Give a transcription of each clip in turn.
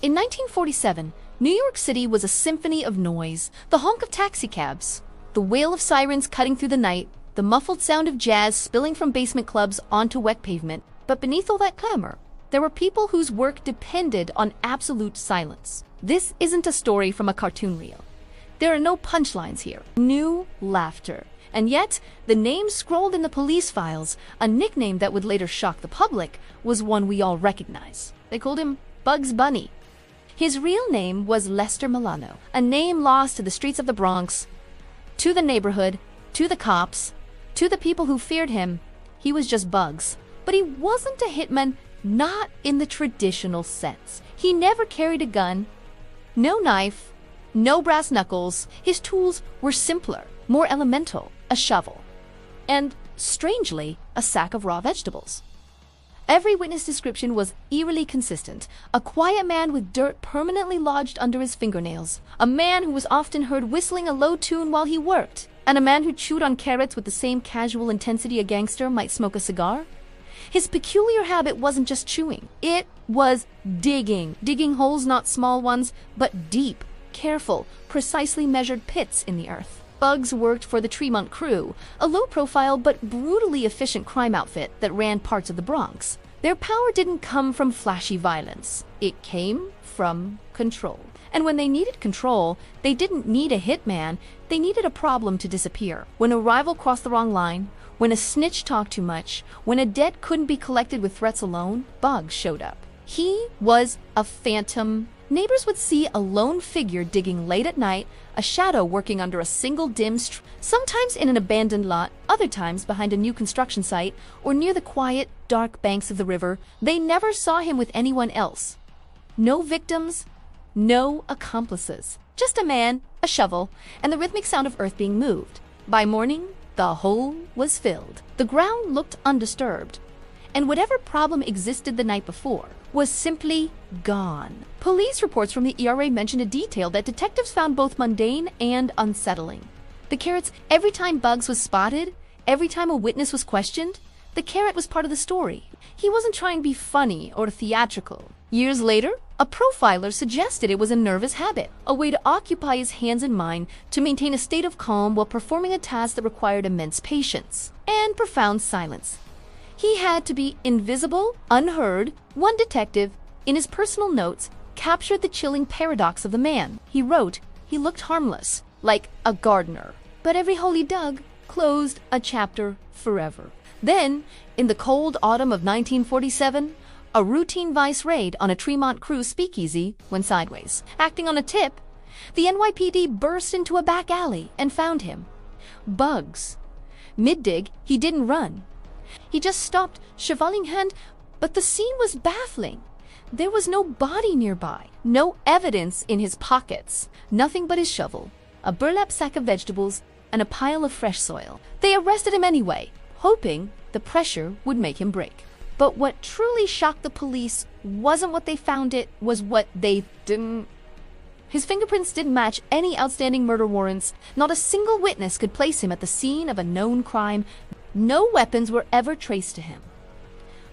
In 1947, New York City was a symphony of noise, the honk of taxicabs, the wail of sirens cutting through the night, the muffled sound of jazz spilling from basement clubs onto wet pavement. But beneath all that clamor, there were people whose work depended on absolute silence. This isn't a story from a cartoon reel. There are no punchlines here, new laughter. And yet, the name scrolled in the police files, a nickname that would later shock the public, was one we all recognize. They called him Bugs Bunny. His real name was Lester Milano, a name lost to the streets of the Bronx, to the neighborhood, to the cops, to the people who feared him. He was just Bugs. But he wasn't a hitman, not in the traditional sense. He never carried a gun, no knife, no brass knuckles. His tools were simpler, more elemental, a shovel, and, strangely, a sack of raw vegetables. Every witness description was eerily consistent. A quiet man with dirt permanently lodged under his fingernails. A man who was often heard whistling a low tune while he worked. And a man who chewed on carrots with the same casual intensity a gangster might smoke a cigar. His peculiar habit wasn't just chewing. It was digging. Digging holes, not small ones, but deep, careful, precisely measured pits in the earth. Bugs worked for the Tremont Crew, a low-profile but brutally efficient crime outfit that ran parts of the Bronx. Their power didn't come from flashy violence. It came from control. And when they needed control, they didn't need a hitman, they needed a problem to disappear. When a rival crossed the wrong line, when a snitch talked too much, when a debt couldn't be collected with threats alone, Bugs showed up. He was a phantom. Neighbors would see a lone figure digging late at night, a shadow working under a single dim sometimes in an abandoned lot, other times behind a new construction site, or near the quiet, dark banks of the river. They never saw him with anyone else. No victims, no accomplices. Just a man, a shovel, and the rhythmic sound of earth being moved. By morning, the hole was filled. The ground looked undisturbed. And whatever problem existed the night before was simply gone. Police reports from the ERA mentioned a detail that detectives found both mundane and unsettling. The carrots, every time Bugs was spotted, every time a witness was questioned, the carrot was part of the story. He wasn't trying to be funny or theatrical. Years later, a profiler suggested it was a nervous habit, a way to occupy his hands and mind to maintain a state of calm while performing a task that required immense patience and profound silence. He had to be invisible, unheard. One detective, in his personal notes, captured the chilling paradox of the man. He wrote, he looked harmless, like a gardener. But every hole he dug closed a chapter forever. Then, in the cold autumn of 1947, a routine vice raid on a Tremont Crew speakeasy went sideways. Acting on a tip, the NYPD burst into a back alley and found him. Bugs. Mid-dig, he didn't run. He just stopped, shovel in hand, but the scene was baffling. There was no body nearby, no evidence in his pockets, nothing but his shovel, a burlap sack of vegetables, and a pile of fresh soil. They arrested him anyway, hoping the pressure would make him break. But what truly shocked the police wasn't what they found, it was what they didn't. His fingerprints didn't match any outstanding murder warrants. Not a single witness could place him at the scene of a known crime. No weapons were ever traced to him.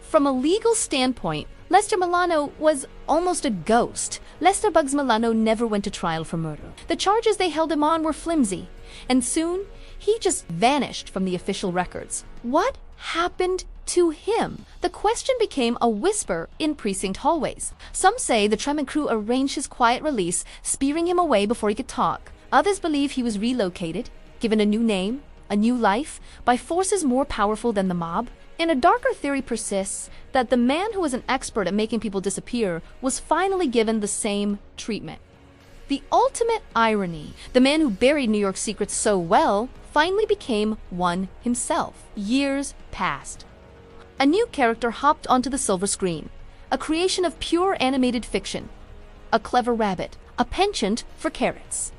From a legal standpoint, Lester Milano was almost a ghost. Lester Bugs Milano never went to trial for murder. The charges they held him on were flimsy, and soon he just vanished from the official records. What happened to him? The question became a whisper in precinct hallways. Some say the Tremont Crew arranged his quiet release, spearing him away before he could talk. Others believe he was relocated, given a new name, a new life, by forces more powerful than the mob. And a darker theory persists that the man who was an expert at making people disappear was finally given the same treatment. The ultimate irony, the man who buried New York's secrets so well finally became one himself. Years passed. A new character hopped onto the silver screen, a creation of pure animated fiction, a clever rabbit, a penchant for carrots.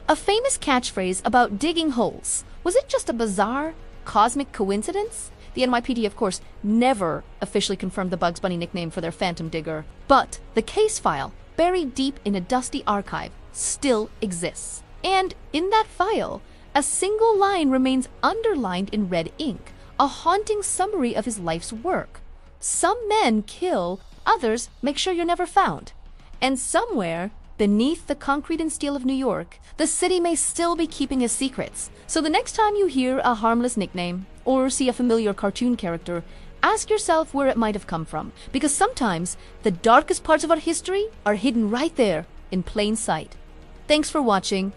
A famous catchphrase about digging holes. Was it just a bizarre, cosmic coincidence? The NYPD, of course, never officially confirmed the Bugs Bunny nickname for their phantom digger, but the case file, buried deep in a dusty archive, still exists. And in that file, a single line remains underlined in red ink, a haunting summary of his life's work. Some men kill, others make sure you're never found. And somewhere, beneath the concrete and steel of New York, the city may still be keeping his secrets. So the next time you hear a harmless nickname, or see a familiar cartoon character, ask yourself where it might have come from. Because sometimes, the darkest parts of our history are hidden right there, in plain sight. Thanks for watching.